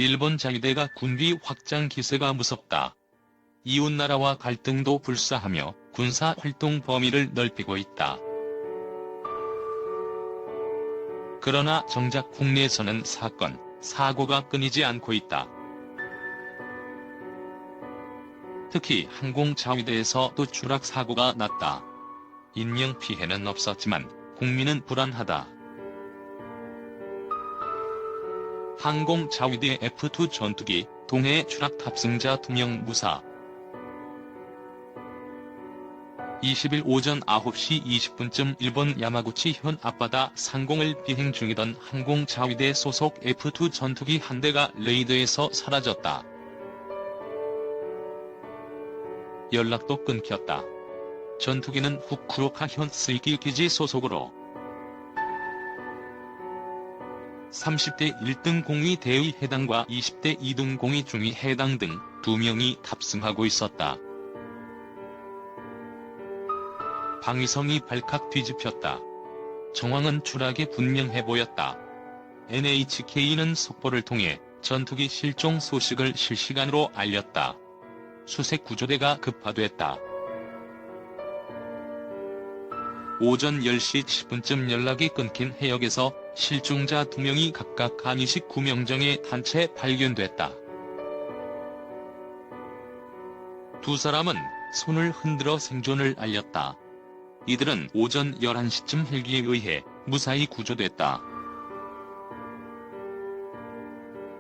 일본 자위대가 군비 확장 기세가 무섭다. 이웃나라와 갈등도 불사하며 군사 활동 범위를 넓히고 있다. 그러나 정작 국내에서는 사건, 사고가 끊이지 않고 있다. 특히 항공자위대에서도 추락 사고가 났다. 인명 피해는 없었지만 국민은 불안하다. 항공자위대 F2 전투기 동해 추락 탑승자 2명 무사. 20일 오전 9시 20분쯤 일본 야마구치 현 앞바다 상공을 비행 중이던 항공자위대 소속 F2 전투기 한 대가 레이더에서 사라졌다. 연락도 끊겼다. 전투기는 후쿠오카 현 스이키 기지 소속으로 30대 1등 공위 대의 해당과 20대 2등 공위 중위 해당 등 2명이 탑승하고 있었다. 방위성이 발칵 뒤집혔다. 정황은 추락이 분명해 보였다. NHK는 속보를 통해 전투기 실종 소식을 실시간으로 알렸다. 수색 구조대가 급파됐다. 오전 10시 10분쯤 연락이 끊긴 해역에서 실종자 2명이 각각 간이식 구명정에 한 채 발견됐다. 두 사람은 손을 흔들어 생존을 알렸다. 이들은 오전 11시쯤 헬기에 의해 무사히 구조됐다.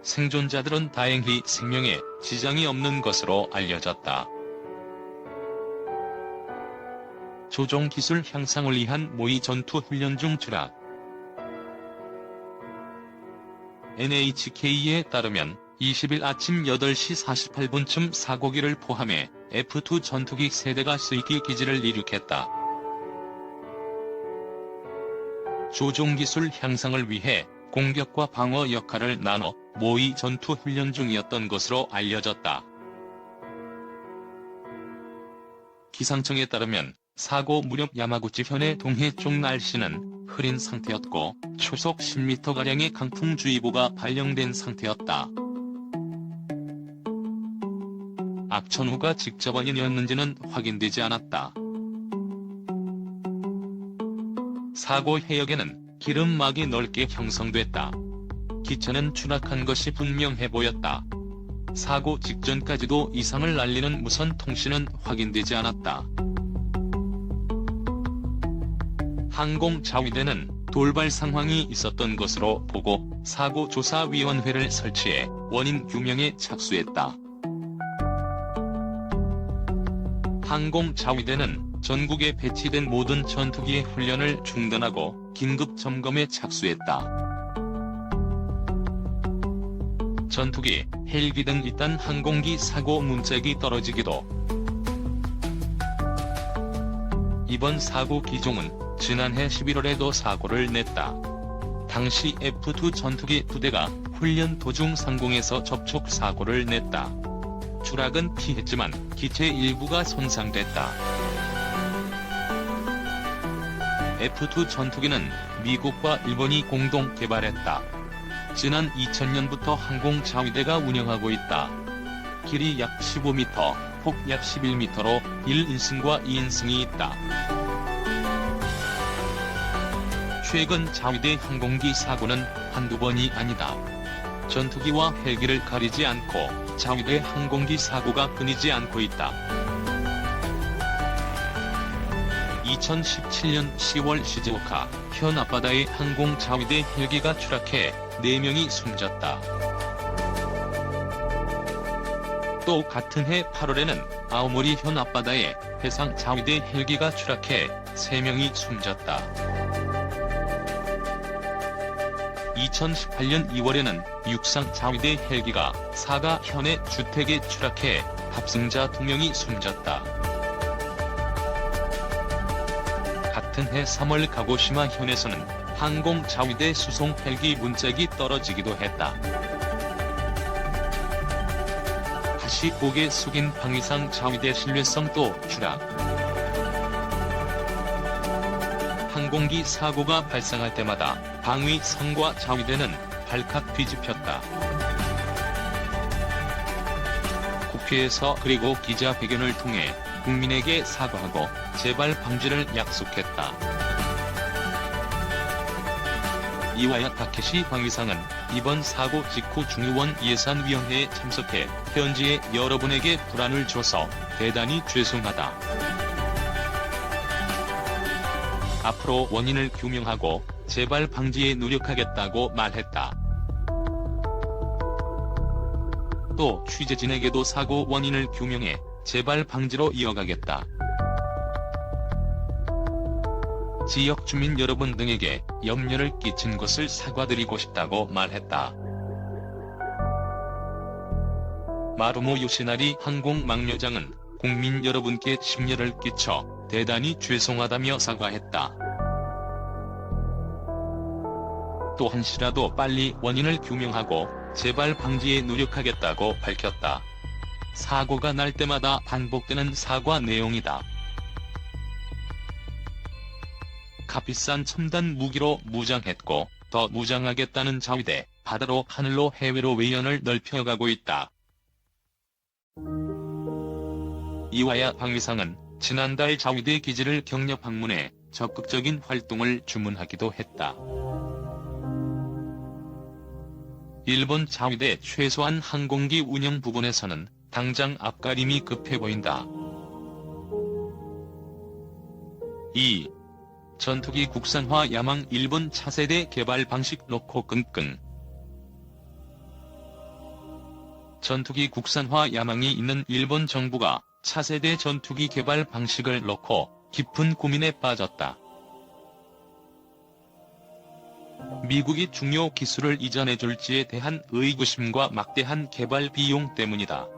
생존자들은 다행히 생명에 지장이 없는 것으로 알려졌다. 조종 기술 향상을 위한 모의 전투 훈련 중 추락. NHK에 따르면 20일 아침 8시 48분쯤 사고기를 포함해 F2 전투기 3대가 스이키 기지를 이륙했다. 조종기술 향상을 위해 공격과 방어 역할을 나눠 모의 전투 훈련 중이었던 것으로 알려졌다. 기상청에 따르면 사고 무렵 야마구치 현의 동해 쪽 날씨는 흐린 상태였고 초속 10m가량의 강풍주의보가 발령된 상태였다. 악천후가 직접 원인이었는지는 확인되지 않았다. 사고 해역에는 기름막이 넓게 형성됐다. 기체는 추락한 것이 분명해 보였다. 사고 직전까지도 이상을 알리는 무선 통신은 확인되지 않았다. 항공자위대는 돌발 상황이 있었던 것으로 보고 사고조사위원회를 설치해 원인 규명에 착수했다. 항공자위대는 전국에 배치된 모든 전투기의 훈련을 중단하고 긴급 점검에 착수했다. 전투기, 헬기 등 잇단 항공기 사고 문짝이 떨어지기도. 이번 사고 기종은 지난해 11월에도 사고를 냈다. 당시 F2 전투기 2대가 훈련 도중 상공에서 접촉 사고를 냈다. 추락은 피했지만 기체 일부가 손상됐다. F2 전투기는 미국과 일본이 공동 개발했다. 지난 2000년부터 항공자위대가 운영하고 있다. 길이 약 15m, 폭 약 11m로 1인승과 2인승이 있다. 최근 자위대 항공기 사고는 한두 번이 아니다. 전투기와 헬기를 가리지 않고 자위대 항공기 사고가 끊이지 않고 있다. 2017년 10월 시즈오카 현 앞바다에 항공자위대 헬기가 추락해 4명이 숨졌다. 또 같은 해 8월에는 아오모리 현 앞바다에 해상 자위대 헬기가 추락해 3명이 숨졌다. 2018년 2월에는 육상 자위대 헬기가 사가 현의 주택에 추락해 탑승자 2명이 숨졌다. 같은 해 3월 가고시마 현에서는 항공자위대 수송 헬기 문짝이 떨어지기도 했다. 다시 고개 숙인 방위상 자위대 신뢰성도 추락. 항공기 사고가 발생할 때마다 방위성과 자위대는 발칵 뒤집혔다. 회에서 그리고 기자회견을 통해 국민에게 사과하고 재발 방지를 약속했다. 이와야 타케시 방위상은 이번 사고 직후 중의원 예산위원회에 참석해 현지의 여러분에게 불안을 줘서 대단히 죄송하다. 앞으로 원인을 규명하고 재발 방지에 노력하겠다고 말했다. 또 취재진에게도 사고 원인을 규명해 재발 방지로 이어가겠다. 지역 주민 여러분 등에게 염려를 끼친 것을 사과드리고 싶다고 말했다. 마루모 요시나리 항공망료장은 국민 여러분께 심려를 끼쳐 대단히 죄송하다며 사과했다. 또 한시라도 빨리 원인을 규명하고 재발 방지에 노력하겠다고 밝혔다. 사고가 날 때마다 반복되는 사과 내용이다. 값비싼 첨단 무기로 무장했고 더 무장하겠다는 자위대, 바다로 하늘로 해외로 외연을 넓혀가고 있다. 이와야 방위상은 지난달 자위대 기지를 격려 방문해 적극적인 활동을 주문하기도 했다. 일본 자위대 최소한 항공기 운영 부분에서는 당장 앞가림이 급해 보인다. 2. 전투기 국산화 야망 일본 차세대 개발 방식 놓고 끙끙. 전투기 국산화 야망이 있는 일본 정부가 차세대 전투기 개발 방식을 놓고 깊은 고민에 빠졌다. 미국이 중요 기술을 이전해줄지에 대한 의구심과 막대한 개발 비용 때문이다.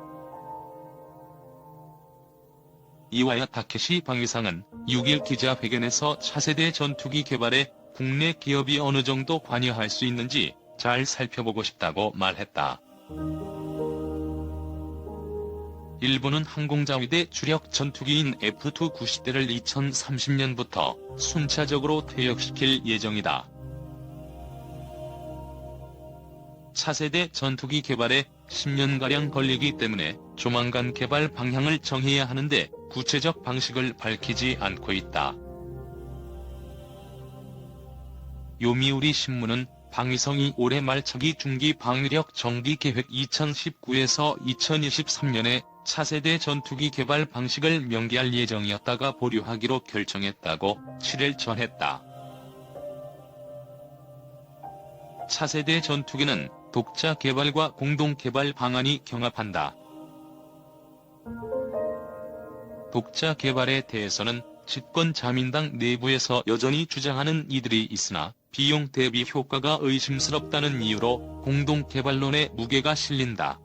이와야 타케시 방위상은 6일 기자회견에서 차세대 전투기 개발에 국내 기업이 어느 정도 관여할 수 있는지 잘 살펴보고 싶다고 말했다. 일본은 항공자위대 주력 전투기인 F-2 90대를 2030년부터 순차적으로 퇴역시킬 예정이다. 차세대 전투기 개발에 10년가량 걸리기 때문에 조만간 개발 방향을 정해야 하는데 구체적 방식을 밝히지 않고 있다. 요미우리 신문은 방위성이 올해 말 차기 중기 방위력 정비 계획 2019에서 2023년에 차세대 전투기 개발 방식을 명기할 예정이었다가 보류하기로 결정했다고 7일 전했다. 차세대 전투기는 독자 개발과 공동 개발 방안이 경합한다. 독자 개발에 대해서는 집권 자민당 내부에서 여전히 주장하는 이들이 있으나 비용 대비 효과가 의심스럽다는 이유로 공동 개발론에 무게가 실린다.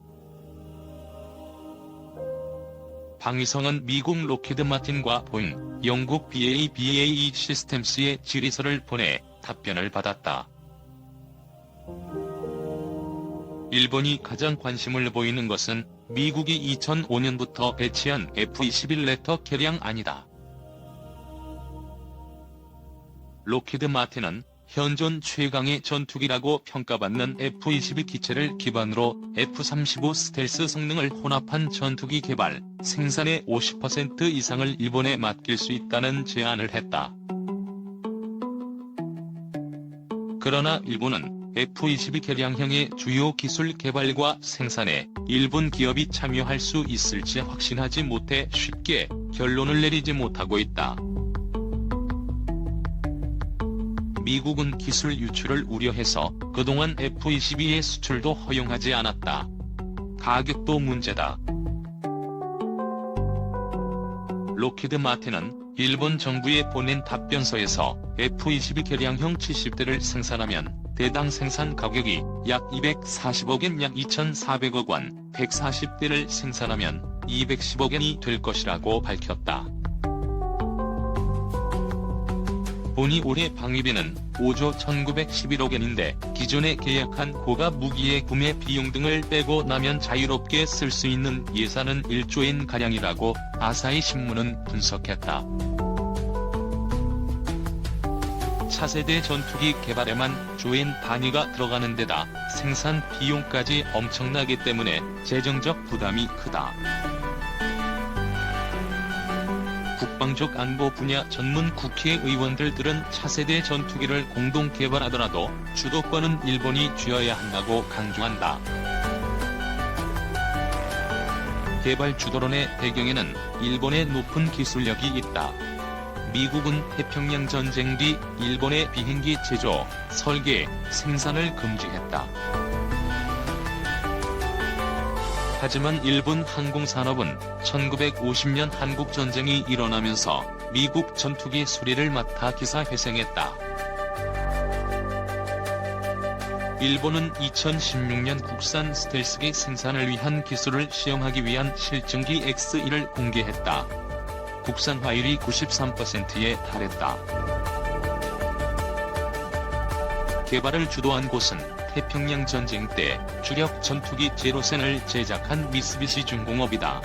방위성은 미국 로키드 마틴과 보잉, 영국 BAE 시스템스의 질의서를 보내 답변을 받았다. 일본이 가장 관심을 보이는 것은 미국이 2005년부터 배치한 F-21 레터 개량 아니다. 로키드 마틴은 현존 최강의 전투기라고 평가받는 F-22 기체를 기반으로 F-35 스텔스 성능을 혼합한 전투기 개발, 생산의 50% 이상을 일본에 맡길 수 있다는 제안을 했다. 그러나 일본은 F-22 개량형의 주요 기술 개발과 생산에 일본 기업이 참여할 수 있을지 확신하지 못해 쉽게 결론을 내리지 못하고 있다. 미국은 기술 유출을 우려해서 그동안 F-22의 수출도 허용하지 않았다. 가격도 문제다. 로키드 마틴은 일본 정부에 보낸 답변서에서 F-22 개량형 70대를 생산하면 대당 생산 가격이 약 240억엔 약 2,400억 원, 140대를 생산하면 210억엔이 될 것이라고 밝혔다. 보니 올해 방위비는 5조 1911억엔인데 기존에 계약한 고가 무기의 구매 비용 등을 빼고 나면 자유롭게 쓸 수 있는 예산은 1조엔가량이라고 아사히 신문은 분석했다. 차세대 전투기 개발에만 조엔 단위가 들어가는 데다 생산 비용까지 엄청나기 때문에 재정적 부담이 크다. 국방적 안보 분야 전문 국회의원들은 차세대 전투기를 공동 개발하더라도 주도권은 일본이 쥐어야 한다고 강조한다. 개발 주도론의 배경에는 일본의 높은 기술력이 있다. 미국은 태평양 전쟁 뒤 일본의 비행기 제조, 설계, 생산을 금지했다. 하지만 일본 항공산업은 1950년 한국전쟁이 일어나면서 미국 전투기 수리를 맡아 기사회생했다. 일본은 2016년 국산 스텔스기 생산을 위한 기술을 시험하기 위한 실증기 X1을 공개했다. 국산화율이 93%에 달했다. 개발을 주도한 곳은 태평양 전쟁 때 주력 전투기 제로센을 제작한 미쓰비시 중공업이다.